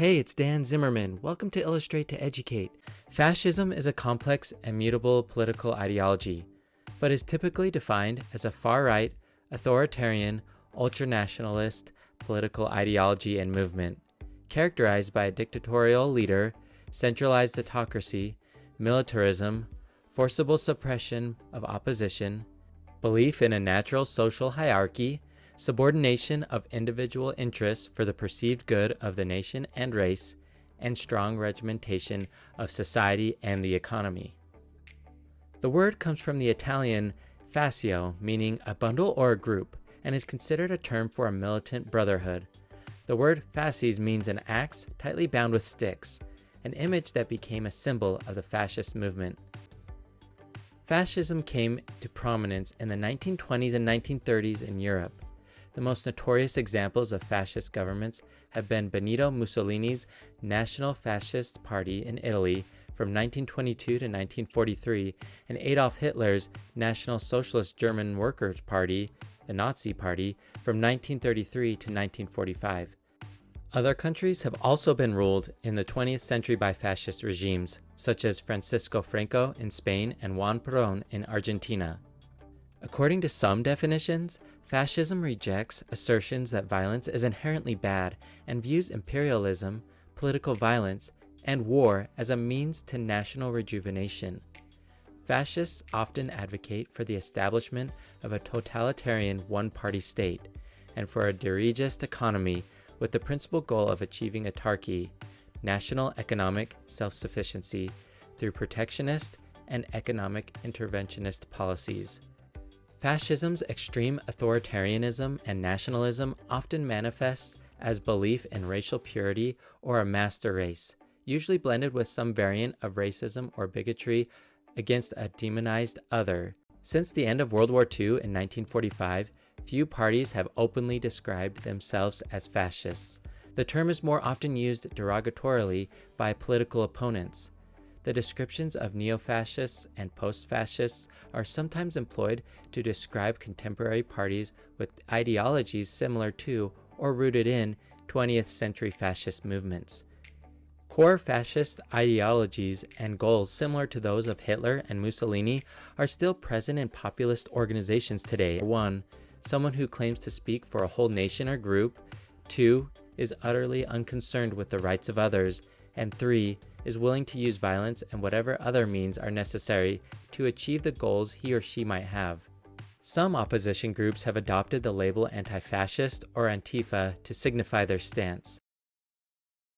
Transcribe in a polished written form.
Hey, it's Dan Zimmerman. Welcome to Illustrate to Educate. Fascism is a complex and mutable political ideology, but is typically defined as a far-right, authoritarian, ultranationalist political ideology and movement, characterized by a dictatorial leader, centralized autocracy, militarism, forcible suppression of opposition, belief in a natural social hierarchy, subordination of individual interests for the perceived good of the nation and race, and strong regimentation of society and the economy. The word comes from the Italian fascio, meaning a bundle or a group, and is considered a term for a militant brotherhood. The word fasces means an axe tightly bound with sticks, an image that became a symbol of the fascist movement. Fascism came to prominence in the 1920s and 1930s in Europe. The most notorious examples of fascist governments have been Benito Mussolini's National Fascist Party in Italy from 1922 to 1943 and Adolf Hitler's National Socialist German Workers' Party, the Nazi Party, from 1933 to 1945. Other countries have also been ruled in the 20th century by fascist regimes, such as Francisco Franco in Spain and Juan Perón in Argentina. According to some definitions, fascism rejects assertions that violence is inherently bad and views imperialism, political violence, and war as a means to national rejuvenation. Fascists often advocate for the establishment of a totalitarian one-party state and for a dirigist economy with the principal goal of achieving autarky, national economic self-sufficiency, through protectionist and economic interventionist policies. Fascism's extreme authoritarianism and nationalism often manifests as belief in racial purity or a master race, usually blended with some variant of racism or bigotry against a demonized other. Since the end of World War II in 1945, few parties have openly described themselves as fascists. The term is more often used derogatorily by political opponents. The descriptions of neo-fascists and post-fascists are sometimes employed to describe contemporary parties with ideologies similar to or rooted in 20th century fascist movements. Core fascist ideologies and goals similar to those of Hitler and Mussolini are still present in populist organizations today. 1. Someone who claims to speak for a whole nation or group. 2. Is utterly unconcerned with the rights of others. And 3. Is willing to use violence and whatever other means are necessary to achieve the goals he or she might have. Some opposition groups have adopted the label anti-fascist or Antifa to signify their stance.